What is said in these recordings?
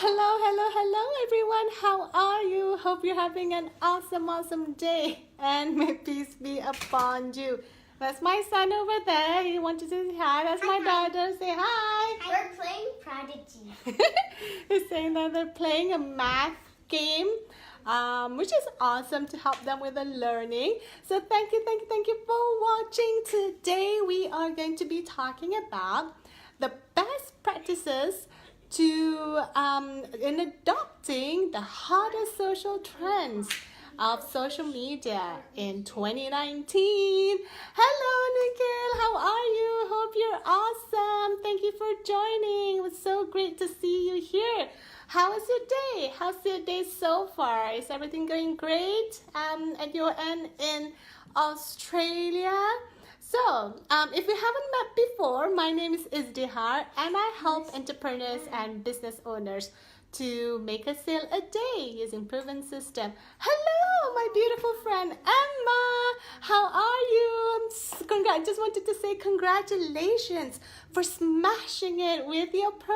Hello everyone. How are you? Hope you're having an awesome day and may peace be upon you. That's my son over there. He wanted to say hi. That's my daughter. Say hi. We're playing Prodigy. He's saying that they're playing a math game, which is awesome to help them with the learning. So thank you for watching. Today we are going to be talking about the best practices to in adopting the hottest social trends of social media in 2019. Hello Nikhil, how are you? Hope you're awesome. Thank you for joining. It was so great to see you here. How was your day? How's your day so far? Is everything going great at your end in Australia? So, if you haven't met before, my name is Izdihar and I help entrepreneurs and business owners to make a sale a day using proven system. Hello, my beautiful friend Emma. How are you? Just wanted to say congratulations for smashing it with your program.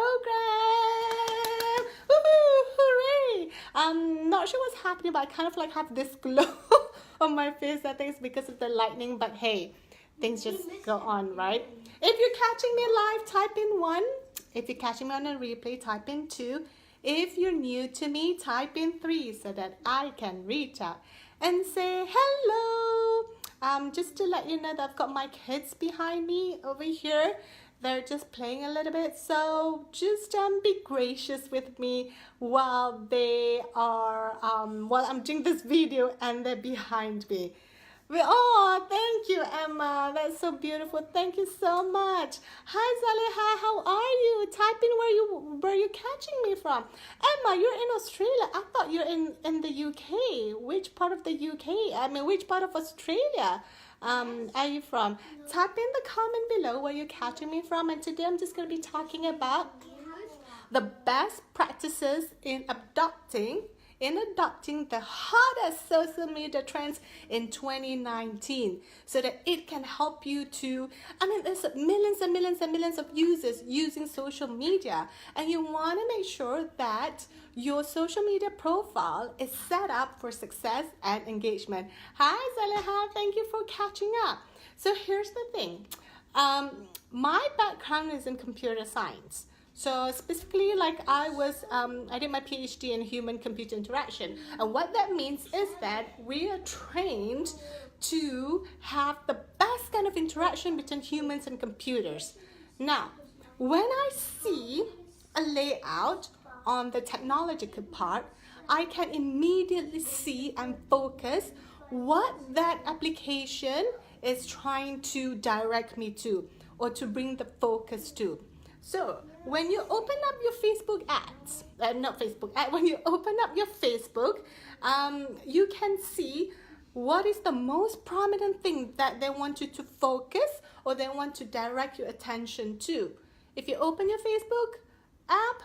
Woohoo! Hooray! I'm not sure what's happening, but I kind of like have this glow on my face. I think it's because of the lightning, but hey, things just go on, right? If you're catching me live, type in 1. If you're catching me on a replay, type in 2. If you're new to me, type in 3 so that I can reach out and say hello. Just to let you know that I've got my kids behind me over here. They're just playing a little bit, so just be gracious with me while they are while I'm doing this video and they're behind me. Oh, thank you, Emma. That's so beautiful. Thank you so much. Hi, Zaleha. How are you? Type in where you catching me from. Emma, you're in Australia. I thought you're in the UK. Which part of the UK? Which part of Australia are you from? Type in the comment below where you're catching me from. And today I'm just going to be talking about the best practices in adopting the hottest social media trends in 2019 so that it can help you to, there's millions and millions of users using social media, and you want to make sure that your social media profile is set up for success and engagement. Hi Zaleha, thank you for catching up. So here's the thing, my background is in computer science. So specifically, I did my PhD in human-computer interaction. And what that means is that we are trained to have the best kind of interaction between humans and computers. Now, when I see a layout on the technological part, I can immediately see and focus what that application is trying to direct me to or to bring the focus to. So when you open up your Facebook ads, when you open up your Facebook, you can see what is the most prominent thing that they want you to focus or they want to direct your attention to. If you open your Facebook app,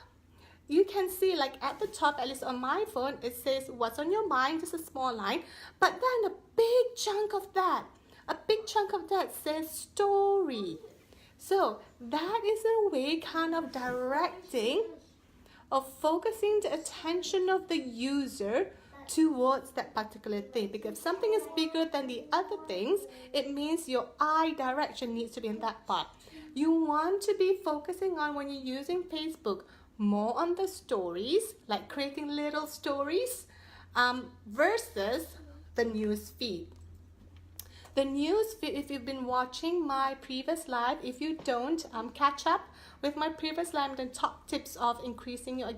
you can see at the top, at least on my phone, it says what's on your mind, just a small line, but then a big chunk of that says story. So that is a way kind of directing or focusing the attention of the user towards that particular thing. Because if something is bigger than the other things, it means your eye direction needs to be in that part. You want to be focusing on, when you're using Facebook, more on the stories, like creating little stories, versus the news feed. The news feed, if you've been watching my previous live, if you don't, catch up with my previous live and top tips of increasing your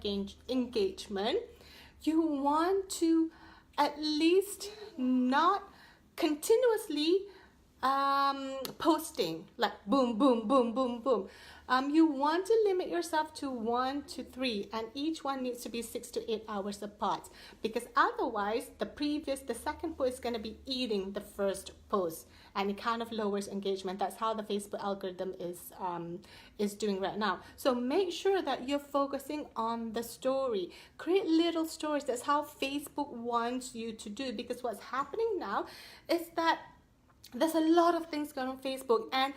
engagement. You want to at least not continuously posting like boom, boom, boom, boom, boom. You want to limit yourself to 1 to 3, and each one needs to be 6 to 8 hours apart, because otherwise the second post is going to be eating the first post, and it kind of lowers engagement. That's how the Facebook algorithm is doing right now. So make sure that you're focusing on the story. Create little stories. That's how Facebook wants you to do, because what's happening now is that there's a lot of things going on Facebook, and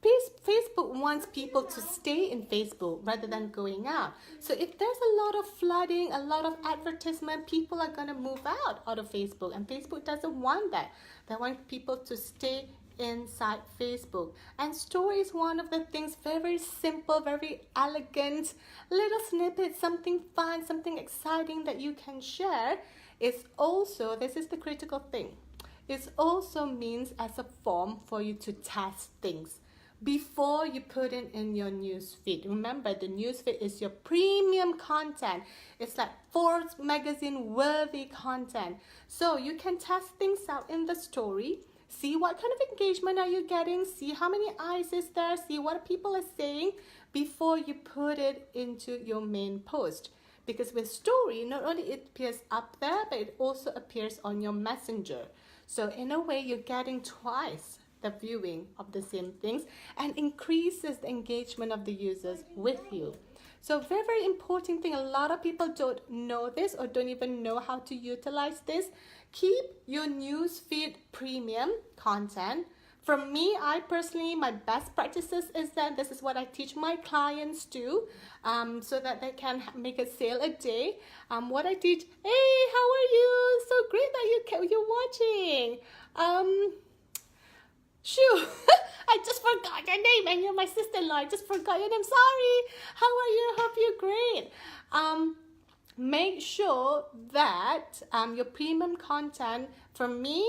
Facebook wants people to stay in Facebook rather than going out. So if there's a lot of flooding, a lot of advertisement, people are going to move out of Facebook, and Facebook doesn't want that. They want people to stay inside Facebook. And story is one of the things, very simple, very elegant, little snippets, something fun, something exciting that you can share. It's also, this is the critical thing, it also means as a form for you to test things before you put it in your newsfeed. Remember, the newsfeed is your premium content. It's like Forbes magazine worthy content. So you can test things out in the story. See what kind of engagement are you getting. See how many eyes is there. See what people are saying before you put it into your main post. Because with story, not only it appears up there, but it also appears on your messenger. So in a way, you're getting twice the viewing of the same things and increases the engagement of the users with you. So very, very important thing. A lot of people don't know this or don't even know how to utilize this. Keep your newsfeed premium content. From me, I personally, my best practices is that this is what I teach my clients to, so that they can make a sale a day. What I teach, hey, how are you? So great that you're watching. Shoo, I just forgot your name, and you're my sister-in-law. I just forgot your name. Sorry. How are you? Hope you're great. Make sure that your premium content, for me,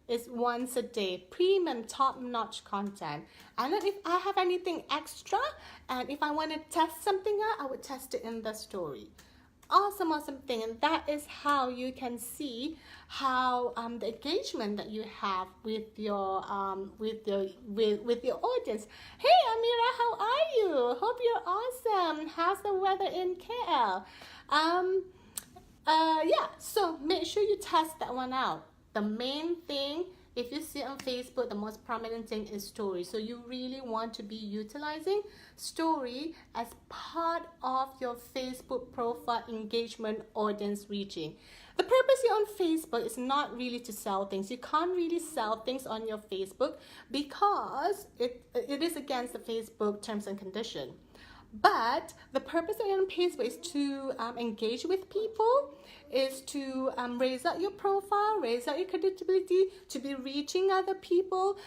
is once a day. Premium, top-notch content. And then if I have anything extra, and if I want to test something out, I would test it in the story. Awesome thing. And that is how you can see how the engagement that you have with your with your audience. Hey Amira, how are you? Hope you're awesome. How's the weather in KL? Yeah, so make sure you test that one out. The main thing, if you see on Facebook, the most prominent thing is story. So you really want to be utilizing story as part of your Facebook profile engagement audience reaching. The purpose here on Facebook is not really to sell things. You can't really sell things on your Facebook because it is against the Facebook terms and condition. But the purpose on Facebook is to engage with people, is to raise up your profile, raise up your credibility, to be reaching other people,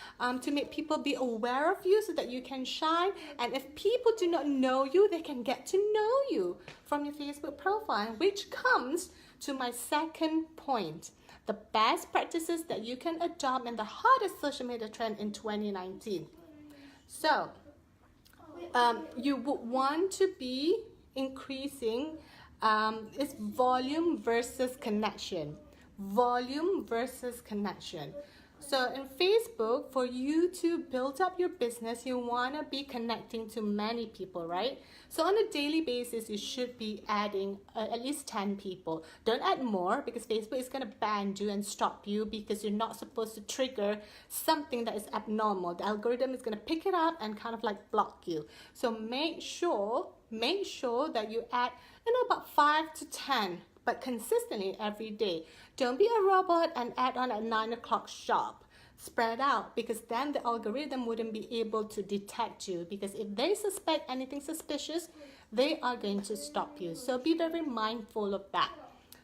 to make people be aware of you so that you can shine. And if people do not know you, they can get to know you from your Facebook profile, which comes to my second point. The best practices that you can adopt in the hottest social media trend in 2019. So, you would want to be increasing it's volume versus connection. Volume versus connection. So in Facebook, for you to build up your business, you want to be connecting to many people, right? So on a daily basis, you should be adding at least 10 people. Don't add more because Facebook is going to ban you and stop you because you're not supposed to trigger something that is abnormal. The algorithm is going to pick it up and kind of like block you. So make sure that you add, about 5 to 10, but consistently every day. Don't be a robot and add on at 9 o'clock sharp. Spread out, because then the algorithm wouldn't be able to detect you, because if they suspect anything suspicious, they are going to stop you. So be very mindful of that.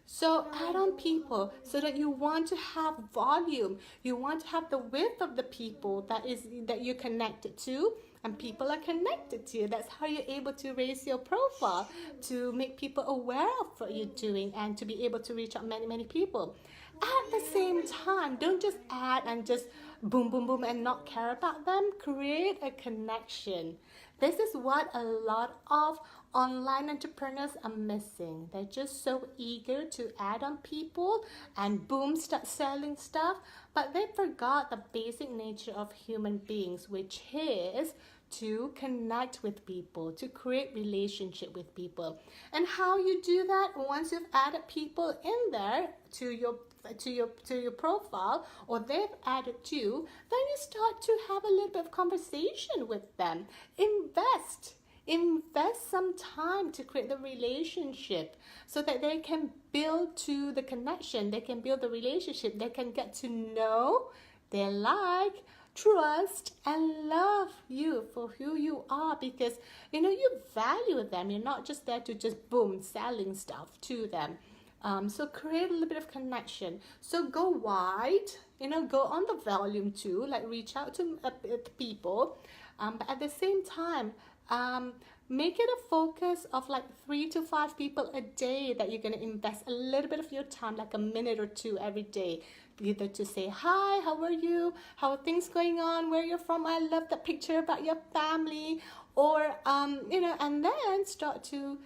So add on people so that you want to have volume. You want to have the width of the people that you're connected to, and people are connected to you. That's how you're able to raise your profile, to make people aware of what you're doing and to be able to reach out many people. At the same time, don't just add and just boom, boom, boom and not care about them. Create a connection. This is what a lot of online entrepreneurs are missing. They're just so eager to add on people and boom, start selling stuff, but they forgot the basic nature of human beings, which is to connect with people, to create relationship with people. And how you do that, once you've added people in there to your profile, or they've added you, then you start to have a little bit of conversation with them. Invest some time to create the relationship so that they can build to the connection, they can build the relationship, they can get to know their like, trust and love you for who you are, because you value them. You're not just there to just boom selling stuff to them. So create a little bit of connection. So go wide, go on the volume too, like reach out to people. But at the same time, make it a focus of like 3 to 5 people a day that you're going to invest a little bit of your time, like a minute or two every day, either to say hi, how are you, how are things going on, where you're from, I love that picture about your family, or and then start to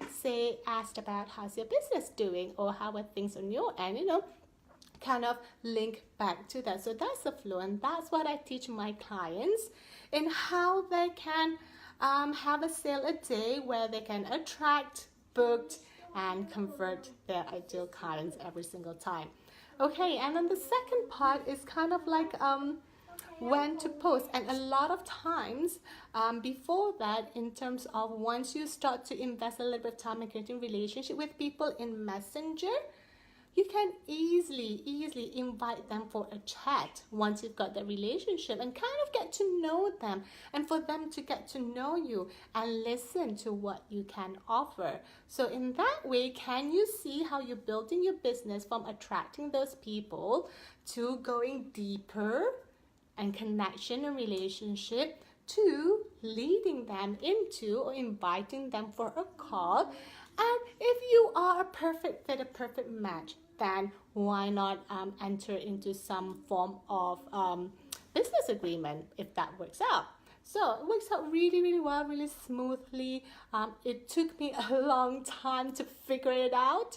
ask about how's your business doing, or how are things on your end, kind of link back to that. So that's the flow, and that's what I teach my clients in how they can have a sale a day where they can attract, book, and convert their ideal clients every single time. Okay, and then the second part is kind of like when to post. And a lot of times before that, in terms of once you start to invest a little bit of time in creating relationship with people in Messenger, you can easily invite them for a chat once you've got the relationship, and kind of get to know them, and for them to get to know you and listen to what you can offer. So in that way, can you see how you're building your business from attracting those people to going deeper and connection and relationship, to leading them into or inviting them for a call? And if you are a perfect fit, a perfect match, then why not enter into some form of business agreement if that works out? So it works out really well, really smoothly. It took me a long time to figure it out,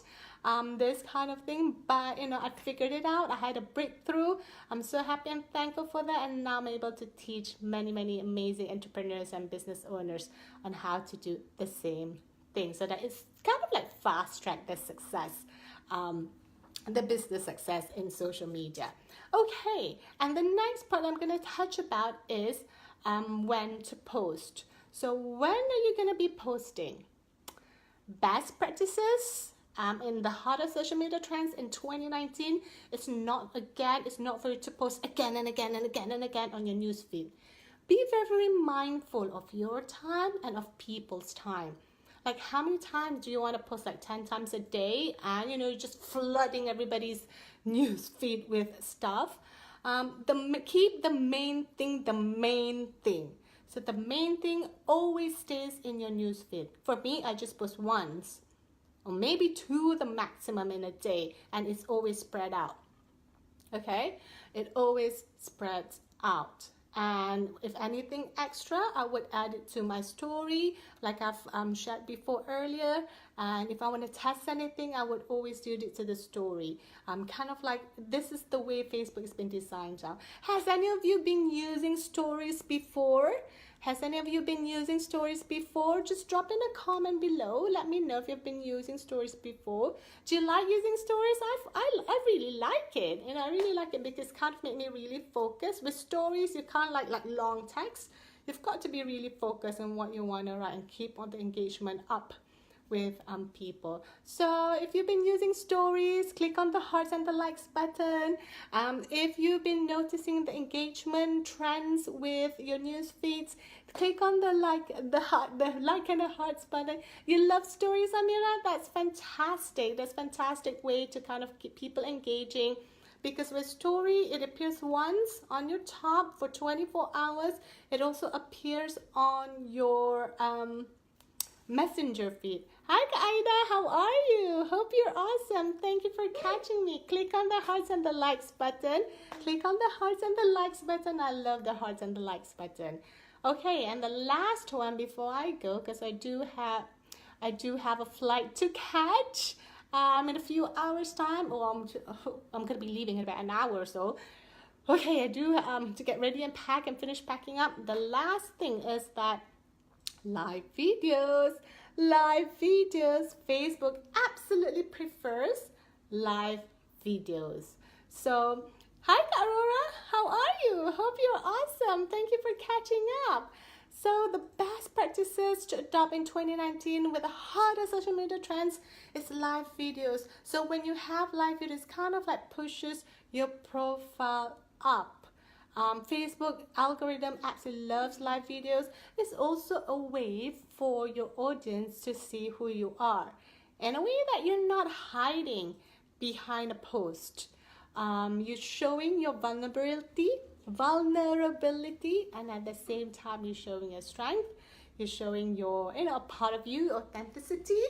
this kind of thing, but I figured it out. I had a breakthrough. I'm so happy and thankful for that, and now I'm able to teach many amazing entrepreneurs and business owners on how to do the same thing, so that it's kind of like fast track the success, the business success in social media. Okay, and the next part I'm going to touch about is when to post. So when are you going to be posting? Best practices in the hotter social media trends in 2019, it's not for you to post again and again on your newsfeed. Be very mindful of your time and of people's time. Like, how many times do you want to post? Like 10 times a day, and you're just flooding everybody's news feed with stuff. Keep the main thing the main thing. So the main thing always stays in your news feed. For me, I just post once or maybe 2 the maximum in a day, and it's always spread out. Okay, it always spreads out. And if anything extra, I would add it to my story, like I've shared before earlier. And if I want to test anything, I would always do it to the story. Kind of like, this is the way Facebook has been designed now. Has any of you been using stories before? Has any of you been using stories before? Just drop in a comment below. Let me know if you've been using stories before. Do you like using stories? I really like it. I really like it because it kind of make me really focus. With stories, you can't like long text. You've got to be really focused on what you want to write and keep on the engagement up with people. So if you've been using stories, click on the hearts and the likes button. If you've been noticing the engagement trends with your news feeds, click on the like and the hearts button. You love stories, Amira? That's fantastic. That's a fantastic way to kind of keep people engaging. Because with story, it appears once on your top for 24 hours. It also appears on your messenger feed. Hi Aida, how are you? Hope you're awesome. Thank you for catching me. Click on the hearts and the likes button. Click on the hearts and the likes button. I love the hearts and the likes button. Okay, and the last one before I go, because I do have a flight to catch in a few hours time, or I'm gonna be leaving in about an hour or so. Okay, I do to get ready and pack and finish packing up. The last thing is that live videos. Facebook absolutely prefers live videos. So, hi Aurora, how are you? Hope you're awesome. Thank you for catching up. So the best practices to adopt in 2019 with the hottest social media trends is live videos. So when you have live videos, kind of like pushes your profile up. Facebook algorithm absolutely loves live videos. It's also a way for your audience to see who you are in a way that you're not hiding behind a post. You're showing your vulnerability, and at the same time, you're showing your strength. You're showing your, a part of you, authenticity,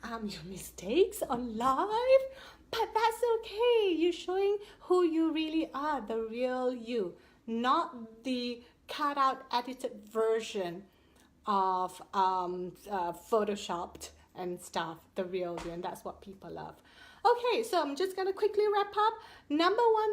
your mistakes on live. But that's okay. You're showing who you really are, the real you, not the cut out, edited version of photoshopped and stuff, the real you, and that's what people love. Okay, so I'm just gonna quickly wrap up. Number one,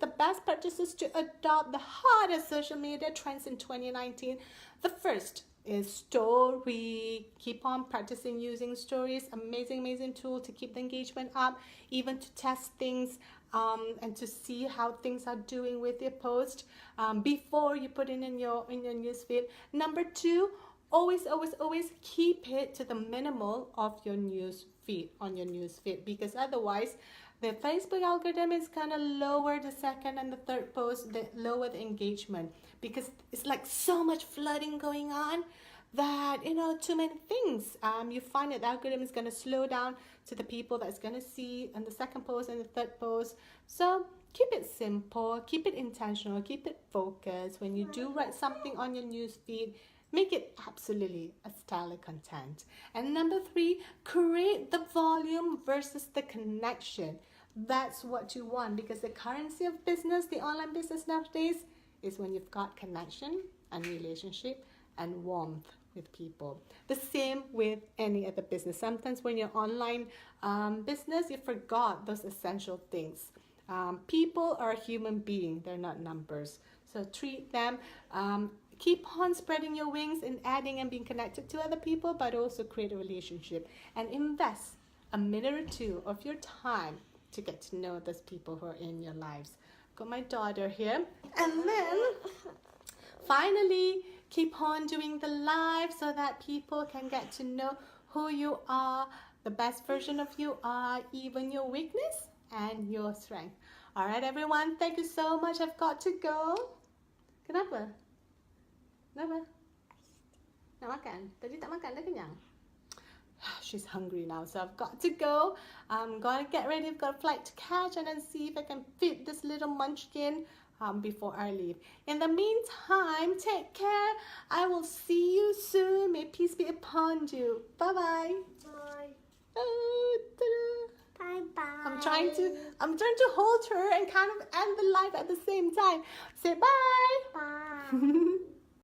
the best practices to adopt the hardest social media trends in 2019. The first is story. Keep on practicing using stories. Amazing tool to keep the engagement up, even to test things and to see how things are doing with your post before you put it in your newsfeed. Number two, always keep it to the minimal of your news feed because otherwise the Facebook algorithm is gonna lower the second and the third post, lower the engagement, because it's like so much flooding going on that too many things. You find that the algorithm is gonna slow down to the people that's gonna see on the second post and the third post. So keep it simple, keep it intentional, keep it focused. When you do write something on your news feed, make it absolutely a stellar content. And number three, create the volume versus the connection. That's what you want, because the currency of business, the online business nowadays, is when you've got connection and relationship and warmth with people. The same with any other business. Sometimes when you're online business, you forgot those essential things. People are a human being, they're not numbers. So treat them, keep on spreading your wings and adding and being connected to other people, but also create a relationship and invest a minute or two of your time to get to know those people who are in your lives. Got my daughter here. And then finally, keep on doing the live so that people can get to know who you are, the best version of you are, even your weakness and your strength. All right, everyone. Thank you so much. I've got to go. Kenapa? Kenapa? Nak makan? Tadi tak makan, dah kenyang? She's hungry now, so I've got to go. I'm gonna get ready. I've got a flight to catch and then see if I can feed this little munchkin before I leave. In the meantime, take care. I will see you soon. May peace be upon you. Bye-bye. Bye. Oh, ta-da. Bye-bye. I'm trying to hold her and kind of end the live at the same time. Say bye. Bye.